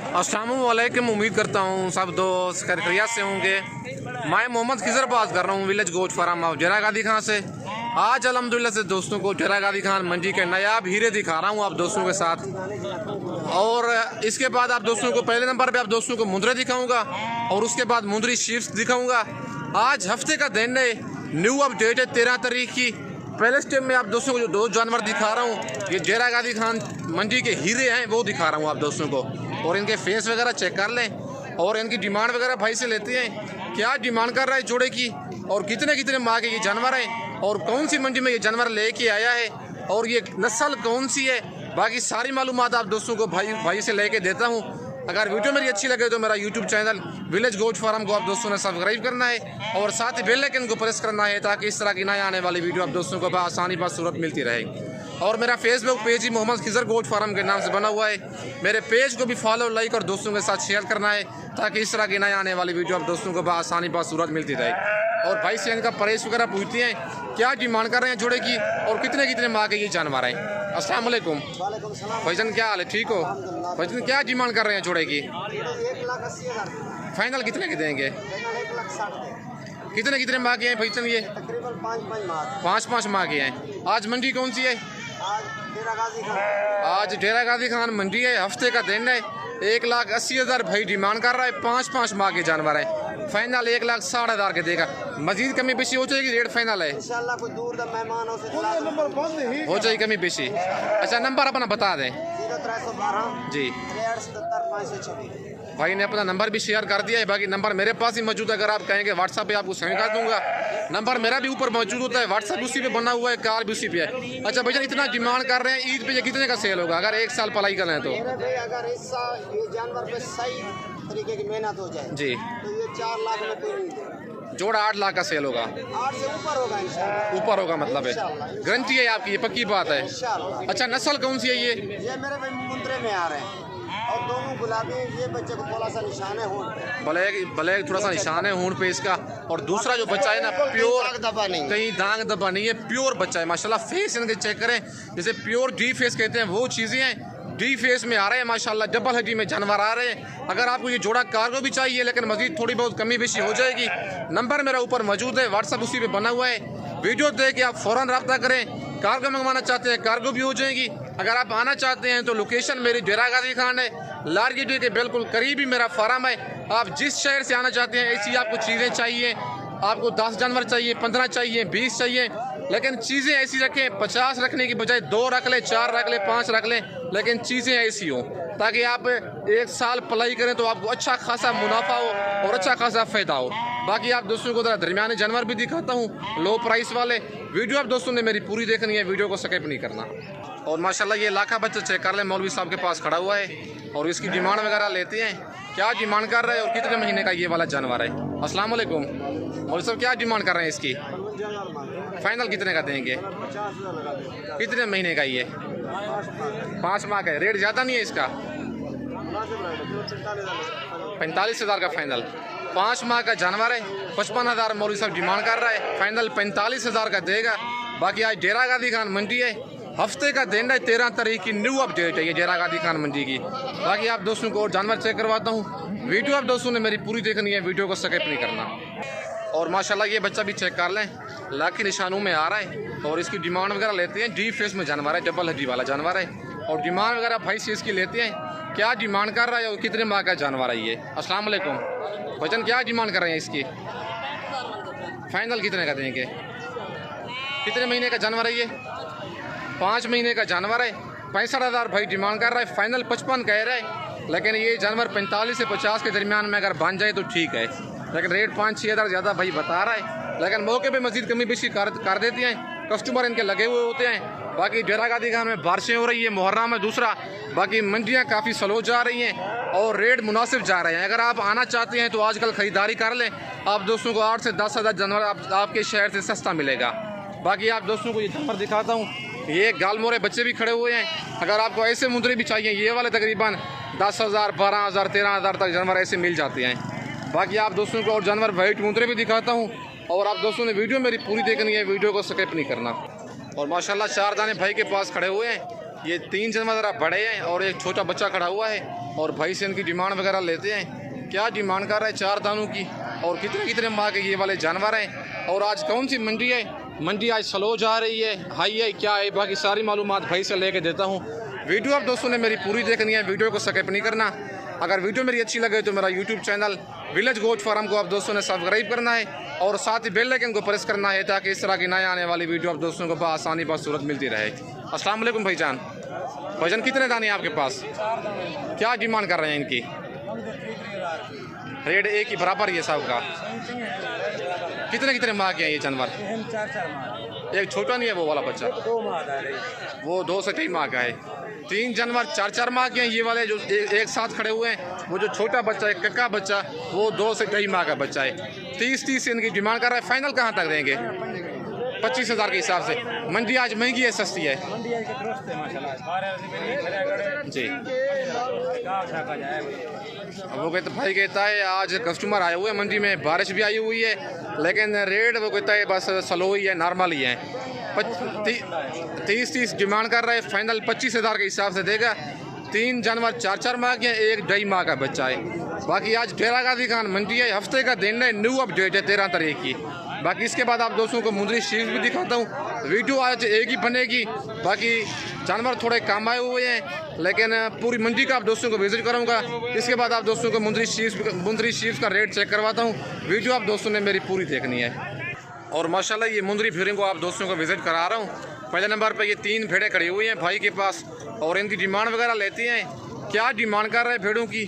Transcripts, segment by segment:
अस्सलाम वालेकुम। उम्मीद करता हूँ सब दोस्त खैरियत से होंगे। मैं मोहम्मद खिजर बात कर रहा हूँ विलेज गोश्त फार्म ऑफ डेरा गादी खान से। आज अल्हम्दुलिल्लाह से दोस्तों को डेरा गादी खान मंडी के नायाब हीरे दिखा रहा हूँ आप दोस्तों के साथ। और इसके बाद आप दोस्तों को पहले नंबर पे आप दोस्तों को मुंदरे दिखाऊंगा और उसके बाद मुंदरी शीप्स दिखाऊंगा। आज हफ्ते का दिन है, न्यू अपडेट है 13 तारीख की। पहले स्टेप में आप दोस्तों को जो दो जानवर दिखा रहा हूँ ये डेरा गादी खान मंडी के हीरे हैं वो दिखा रहा हूँ आप दोस्तों को। और इनके फेस वगैरह चेक कर लें और इनकी डिमांड वगैरह भाई से लेते हैं, क्या डिमांड कर रहा है जोड़े की और कितने कितने माह के ये जानवर हैं और कौन सी मंडी में ये जानवर लेके आया है और ये नस्ल कौन सी है। बाकी सारी मालूमात आप दोस्तों को भाई से लेके देता हूँ। अगर वीडियो मेरी अच्छी लगे तो मेरा यूट्यूब चैनल विलेज गोश्त फार्म को आप दोस्तों ने सब्सक्राइब करना है और साथ ही बेल आइकन को प्रेस करना है ताकि इस तरह की नए आने वाली वीडियो आप दोस्तों को आसानी सूरत मिलती रहे। और मेरा फेसबुक पेज ही मोहम्मद खिजर गोश्त फार्म के नाम से बना हुआ है। मेरे पेज को भी फॉलो लाइक और दोस्तों के साथ शेयर करना है ताकि इस तरह की नए आने वाली वीडियो आप दोस्तों को आसानी सूरत मिलती रहे। और भाई से इनका प्राइस वगैरह पूछते हैं, क्या डिमांड कर रहे हैं जोड़े की और कितने कितने माह के ये जानवर हैं। अस्सलाम वालेकुम भाईजान, क्या हाल है? ठीक हो भाईजान? क्या डिमांड कर रहे हैं जोड़े की? 1,80,000 फाइनल कितने के देंगे? कितने कितने माह के हैं भाईजान? ये तकरीबन 5 पाँच माह के हैं। आज मंडी कौन सी है? आज डेरा गादी खान मंडी है, हफ्ते का दिन है। 1,80,000 भाई डिमांड कर रहा है। 5 माह के जानवर है। फाइनल 1,60,000 के देगा। मजीद कमी बेशी हो जाएगी, रेट फाइनल है। इंशाल्लाह कोई दूर दा मेहमान हो जाएगी कमी बेशी। अच्छा नंबर अपना बता दें। 0312 जी 63 भाई ने अपना नंबर भी शेयर कर दिया है। बाकी नंबर मेरे पास ही मौजूद है, अगर आप कहेंगे व्हाट्सएप पे आपको सेंड कर दूंगा। नंबर मेरा भी ऊपर मौजूद होता है, व्हाट्सएप उसी पे बना हुआ है, कार भी उसी पे है। अच्छा भैया इतना डिमांड कर रहे हैं, ईद पे ये कितने का सेल होगा अगर 1 साल पलाई करें तो? अगर इस साल ये जानवर पे सही तरीके की मेहनत हो जाए जी तो ये 4 लाख में कोई नहीं देगा। जोड़ा 8 लाख का सेल होगा। 8 से ऊपर होगा इंशाल्लाह। ऊपर होगा मतलब है, गारंटी है आपकी, ये पक्की बात है। इंशाल्लाह। अच्छा नस्ल कौन सी है ये? ये मेरे भाई मुंदरे में आ रहे हैं और दोनों गुलाबी। ये बच्चे को थोड़ा सा निशान है होंठ पे, ब्लैक थोड़ा सा निशान है होंठ पे इसका। और दूसरा जो बच्चा है ना प्योर, दबा नहीं, कहीं दाग दबा नहीं है, प्योर बच्चा है माशाल्लाह। फेस इनके चेक करें, जैसे प्योर डी फेस कहते हैं वो चीज़ें हैं, डी फेस में आ रहे हैं माशाल्लाह। डबल हड्डी में जानवर आ रहे हैं। अगर आपको ये जोड़ा कार्गो भी चाहिए लेकिन मजीद थोड़ी बहुत कमी बेशी हो जाएगी। नंबर मेरा ऊपर मौजूद है, व्हाट्सअप उसी पे बना हुआ है। वीडियो देख के आप फ़ौरन रब्ता करें। कार्गो मंगवाना चाहते हैं कार्गो भी हो जाएगी। अगर आप आना चाहते हैं तो लोकेशन मेरी डेरा गादी खान है, लारगेट के बिल्कुल करीब ही मेरा फार्म है। आप जिस शहर से आना चाहते हैं ऐसी आपको चीज़ें चाहिए, आपको 10 जानवर चाहिए, 15 चाहिए, 20 चाहिए, लेकिन चीज़ें ऐसी रखें 50 रखने की बजाय 2 रख लें, 4 रख लें, 5 रख लें, लेकिन चीज़ें ऐसी हों ताकि आप 1 साल पलाई करें तो आपको अच्छा खासा मुनाफा हो और अच्छा खासा फ़ायदा हो। बाकी आप दोस्तों को दरमियाने जानवर भी दिखाता हूँ लो प्राइस वाले। वीडियो आप दोस्तों ने मेरी पूरी देखनी है, वीडियो को स्किप नहीं करना। और माशाल्लाह ये लाखा बच्चा चेक कर लें, मौलवी साहब के पास खड़ा हुआ है और इसकी डिमांड वगैरह लेते हैं, क्या डिमांड कर रहे हैं और कितने महीने का ये वाला जानवर है। अस्सलाम वालेकुम मौलवी साहब, क्या डिमांड कर रहे हैं इसकी? फाइनल कितने का देंगे? 50,000 लगा देंगे। कितने महीने का ये? 5 माह का। रेट ज़्यादा नहीं है इसका? 45,000 का फाइनल। 5 माह का जानवर है, 55,000 मौलवी साहब डिमांड कर रहा है। फाइनल 45,000 का देगा। बाकी आज डेरा गादी खान मंडी है, हफ्ते का दिन है, 13 तारीख की न्यू अपडेट है ये डेरा गादी खान मंडी की। बाकी आप दोस्तों को और जानवर चेक करवाता हूँ। वीडियो आप दोस्तों ने मेरी पूरी देखनी है, वीडियो को स्किप नहीं करना। और माशाल्लाह ये बच्चा भी चेक कर लें, लाख के निशानों में आ रहा है और इसकी डिमांड वगैरह लेते हैं। डी फेस में जानवर है, डबल हड्डी वाला जानवर है और डिमांड वगैरह भाई से इसकी लेते हैं, क्या डिमांड कर रहा है और कितने माह का जानवर है ये। अस्सलाम वालेकुम बचन, क्या डिमांड कर रहे हैं इसकी? फाइनल कितने का देंगे? कितने महीने का जानवर है ये? 5 महीने का जानवर है। 65,000 भाई डिमांड कर रहा है। फाइनल 55 कह रहा है, लेकिन ये जानवर 45 से 50 के दरमियान में अगर बन जाए तो ठीक है, लेकिन रेट 5-6 हज़ार ज़्यादा भाई बता रहा है। लेकिन मौके पे मजीद कमी बेशी कर देती हैं, कस्टमर इनके लगे हुए होते हैं। बाकी डेरा गादी खान में बारिशें हो रही है, मुहर्रम है दूसरा, बाकी मंडियाँ काफ़ी स्लो जा रही हैं और रेट मुनासिब जा रहे हैं। अगर आप आना चाहते हैं तो आजकल ख़रीदारी कर लें, आप दोस्तों को 8 से 10 हज़ार जानवर आपके शहर से सस्ता मिलेगा। बाकी आप दोस्तों को ये जानवर दिखाता हूँ, ये गालमोरे बच्चे भी खड़े हुए हैं। अगर आपको ऐसे मुंदरे भी चाहिए, ये वाले तकरीबन 10,000, 12,000, 13,000 तक जानवर ऐसे मिल जाते हैं। बाकी आप दोस्तों को और जानवर वाइट मुंदरे भी दिखाता हूँ और आप दोस्तों ने वीडियो मेरी पूरी देखनी है, वीडियो को स्किप नहीं करना। और माशाल्लाह 4 दाने भाई के पास खड़े हुए हैं। ये 3 जानवर ज़रा बड़े हैं और एक छोटा बच्चा खड़ा हुआ है और भाई से इनकी डिमांड वगैरह लेते हैं। क्या डिमांड कर रहा है 4 दानों की और कितने कितने माह के ये वाले जानवर हैं और आज कौन सी मंडी है। मंडी आज स्लो जा रही है, हाई है, क्या है, बाकी सारी मालूमात भाई से लेके देता हूँ। वीडियो आप दोस्तों ने मेरी पूरी देखनी है, वीडियो को स्किप नहीं करना। अगर वीडियो मेरी अच्छी लगे तो मेरा YouTube channel Village Goat Farm को आप दोस्तों ने सब्सक्राइब करना है और साथ ही बेल आइकन को प्रेस करना है ताकि इस तरह की नए आने वाली वीडियो आप दोस्तों को आसानी बसूरत मिलती रहे। अस्सलाम वालेकुम भाईजान। भाईजान कितने दाने हैं आपके पास? क्या डिमांड कर रहे हैं इनकी? रेट एक ही बराबर है सब का। कितने कितने माह के हैं ये जानवर? 4 एक छोटा नहीं है वो वाला बच्चा, 2 माह का है। वो 2 से 3 माह का है। 3 जानवर 4 माह के हैं ये वाले जो एक साथ खड़े हुए हैं। वो जो छोटा बच्चा है कक्का बच्चा वो 2 से 2.5 माह का बच्चा है। 30 इनकी डिमांड कर रहा है। फाइनल कहाँ तक देंगे? 25,000 के हिसाब से। मंडी आज महंगी है सस्ती है? मंडी आज के दुरुस्त है माशाल्लाह। जी। जाए वो कहते भाई कहता है आज कस्टमर आए हुए हैं मंडी में, बारिश भी आई हुई है लेकिन रेट वो कहता है बस स्लो ही है, नॉर्मल ही है। 30 डिमांड कर रहा है। फाइनल 25,000 के हिसाब से देगा। 3 जानवर 4 माह के हैं, एक 2.5 माह का बच्चा है। बाकी आज डेरा गाजी खान मंडी है, हफ्ते का दिन है, न्यू अपडेट है 13 तारीख की। बाकी इसके बाद आप दोस्तों को मुंदरी शीश भी दिखाता हूँ। वीडियो आज एक ही बनेगी, बाकी जानवर थोड़े कम आए हुए हैं लेकिन पूरी मंडी का आप दोस्तों को विजिट कराऊंगा। इसके बाद आप दोस्तों को मुंदरी शीश का रेट चेक करवाता हूँ। वीडियो आप दोस्तों ने मेरी पूरी देखनी है। और माशाल्लाह ये मुंदरी भेड़ों को आप दोस्तों को विजिट करा रहा हूँ। पहले नंबर पे ये 3 भेड़ें खड़ी हुई हैं भाई के पास और इनकी डिमांड वगैरह लेती हैं। क्या डिमांड कर रहे हैं भेड़ों की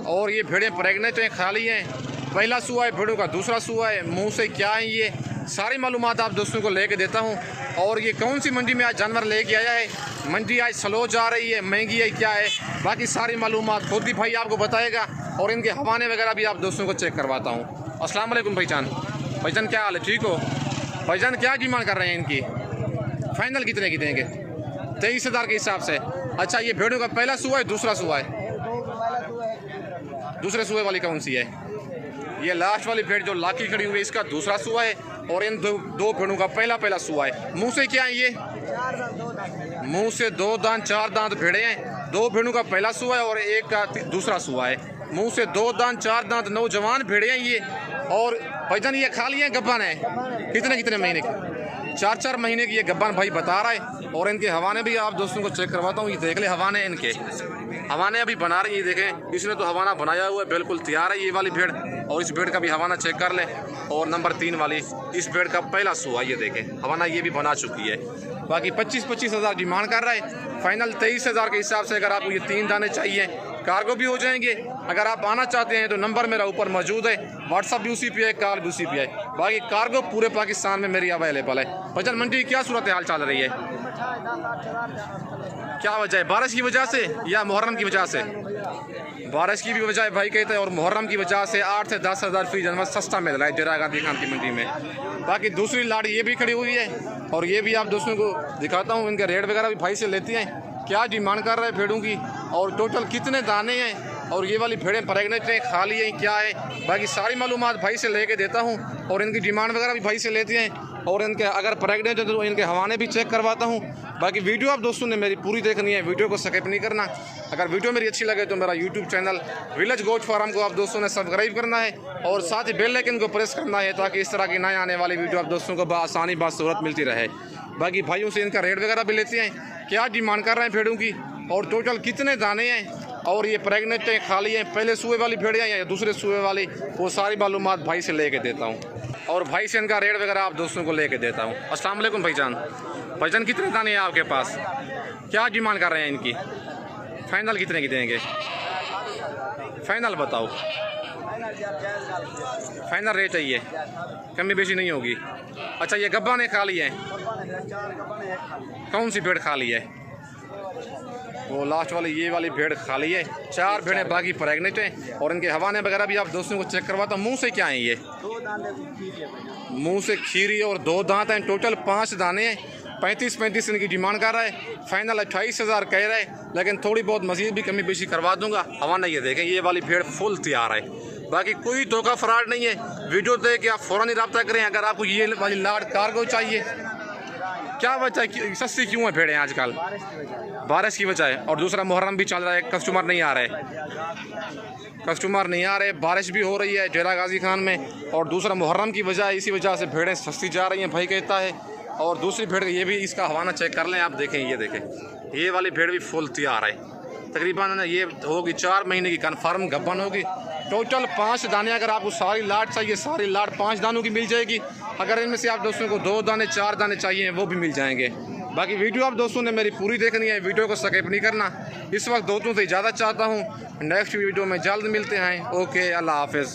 और ये भेड़ें प्रेगनेंट हैं, खाली हैं, पहला सुआ है भेड़ों का, दूसरा सुआ है, मुंह से क्या है, ये सारी मालूमात आप दोस्तों को लेके देता हूँ। और ये कौन सी मंडी में आज जानवर लेके आया है, मंडी आज स्लो जा रही है, महंगी है, क्या है, बाकी सारी मालूमात खुद ही भाई आपको बताएगा और इनके हवाने वगैरह भी आप दोस्तों को चेक करवाता हूँ। अस्सलाम वालेकुम भाईजान। भाईजान क्या हाल है, ठीक हो? भाईजान क्या डिमांड कर रहे हैं इनकी? फाइनल कितने की देंगे? 23,000 के हिसाब से। अच्छा ये भेड़ों का पहला सुआ है, दूसरा सुआ है? दूसरे सुए वाली कौन सी है? ये लास्ट वाली भेड़ जो लाकी खड़ी हुई है इसका दूसरा सुआ है और इन दो भेड़ों का पहला सुआ है। मुंह से क्या है ये? मुंह से 2 दांत 4 दांत भेड़े हैं। 2 भेड़ों का पहला सुआ है और एक का दूसरा सुआ है। मुंह से 2 दांत 4 दांत नौजवान भेड़े हैं ये। और भाईजान ये खाली है, गब्बान है? कितने कितने महीने की? 4 महीने की ये गब्बान भाई बता रहा है। और इनके हवाने भी आप दोस्तों को चेक करवाता हूँ। ये देख ले हवाने इनके, हवाने अभी बना रही है, देखें इसने तो हवाना बनाया हुआ है, बिल्कुल तैयार है ये वाली भेड़। और इस भेड़ का भी हवाना चेक कर ले। और नंबर 3 वाली इस भेड़ का पहला सुआ, ये देखें हवाना ये भी बना चुकी है। बाकी 25,000 डिमांड कर रहा है। फाइनल 23,000 के हिसाब से अगर आपको ये 3 दाने चाहिए कार्गो भी हो जाएंगे। अगर आप आना चाहते हैं तो नंबर मेरा ऊपर मौजूद है, व्हाट्सअप भी उसी पे है, कॉल भी उसी पे है। बाकी कार्गो पूरे पाकिस्तान में मेरी अवेलेबल है। भाईजान मंडी की क्या सूरत हाल चल रही है? क्या वजह है? बारिश की वजह से या मुहर्रम की वजह से? बारिश की भी वजह है भाई कहते हैं और मुहर्रम की वजह से 8 से 10,000 फी जानवर सस्ता मिल रहा है डेरा गाजी खान की मंडी में। बाकी दूसरी लाड़ी ये भी खड़ी हुई है और ये भी आप दोस्तों को दिखाता हूँ। इनके रेट वगैरह भी भाई से लेती हैं। क्या डिमांड कर रहे हैं भेड़ों की और टोटल कितने दाने हैं और ये वाली भेड़ें प्रेगनेंट हैं, खाली हैं, क्या है, बाकी सारी मालूमात भाई से लेके देता हूँ। और इनकी डिमांड वगैरह भी भाई से लेते हैं और इनके अगर प्रेगनेंट है तो इनके हवाने भी चेक करवाता हूँ। बाकी वीडियो आप दोस्तों ने मेरी पूरी देखनी है, वीडियो को स्किप नहीं करना। अगर वीडियो मेरी अच्छी लगे तो मेरा YouTube channel Village Goat Farm को आप दोस्तों ने सब्सक्राइब करना है और साथ ही बेल आइकन को प्रेस करना है ताकि इस तरह की नए आने वाली वीडियो आप दोस्तों को आसानी बासूरत मिलती रहे। बाकी भाइयों से इनका रेट वगैरह भी लेते हैं। क्या डिमांड कर रहे हैं भेड़ों की और टोटल कितने दाने हैं और ये प्रेगनेंट हैं, खाली हैं, पहले सुए वाली भेड़ियाँ या दूसरे सुए वाली, वो सारी मालूमात भाई से लेके देता हूँ और भाई से इनका रेट वगैरह आप दोस्तों को लेके देता हूँ। अस्सलाम वालेकुम भाईजान। भाईजान कितने दाने हैं आपके पास? क्या डिमांड कर रहे हैं इनकी? फाइनल कितने की देंगे? फाइनल बताओ, फाइनल रेट है ये, कमी बेशी नहीं होगी। अच्छा ये गब्बा ने खाली है? कौन सी भेड़ खाली है? वो लास्ट वाली ये वाली भेड़ खाली है। 4 भेड़ें बाकी प्रेगनेंट हैं और इनके हवाने वगैरह भी आप दोस्तों को चेक करवाता हूँ। मुंह से क्या है ये? मुंह से खीरी और 2 दांत हैं। टोटल 5 दाने हैं। 35 इनकी डिमांड कर रहा है। फाइनल 28,000 कह रहा है लेकिन थोड़ी बहुत मजीद भी कमी बेशी करवा दूंगा। हवाना ये देखें, ये वाली भेड़ फुल तैयार है। बाकी कोई धोखा फ्रॉड नहीं है। वीडियो देख के आप फ़ौरन ही रब्ता करें। अगर आपको ये वाली लाड़ कार्गो चाहिए क्या वजह है, सस्ती क्यों है भेड़ें आजकल? बारिश की वजह है। और दूसरा मुहर्रम भी चल रहा है, कस्टमर नहीं आ रहे, बारिश भी हो रही है डेरा गाजी खान में, और दूसरा मुहर्रम की वजह है, इसी वजह से भेड़ें सस्ती जा रही हैं भाई कहता है। और दूसरी भेड़ ये भी, इसका हवाना चेक कर लें आप, देखें ये देखें, ये वाली भेड़ भी फुल तैयार है, तकरीबन ये होगी 4 महीने की कन्फर्म गब्बन होगी। टोटल 5 दाने, अगर आपको सारी लाट चाहिए, सारी लाट 5 दानों की मिल जाएगी। अगर इनमें से आप दोस्तों को 2 दाने 4 दाने चाहिए वो भी मिल जाएंगे। बाकी वीडियो आप दोस्तों ने मेरी पूरी देखनी है, वीडियो को स्किप नहीं करना। इस वक्त दोस्तों से इजाज़त चाहता हूँ, नेक्स्ट वीडियो में जल्द मिलते हैं। ओके, अल्लाह हाफिज़।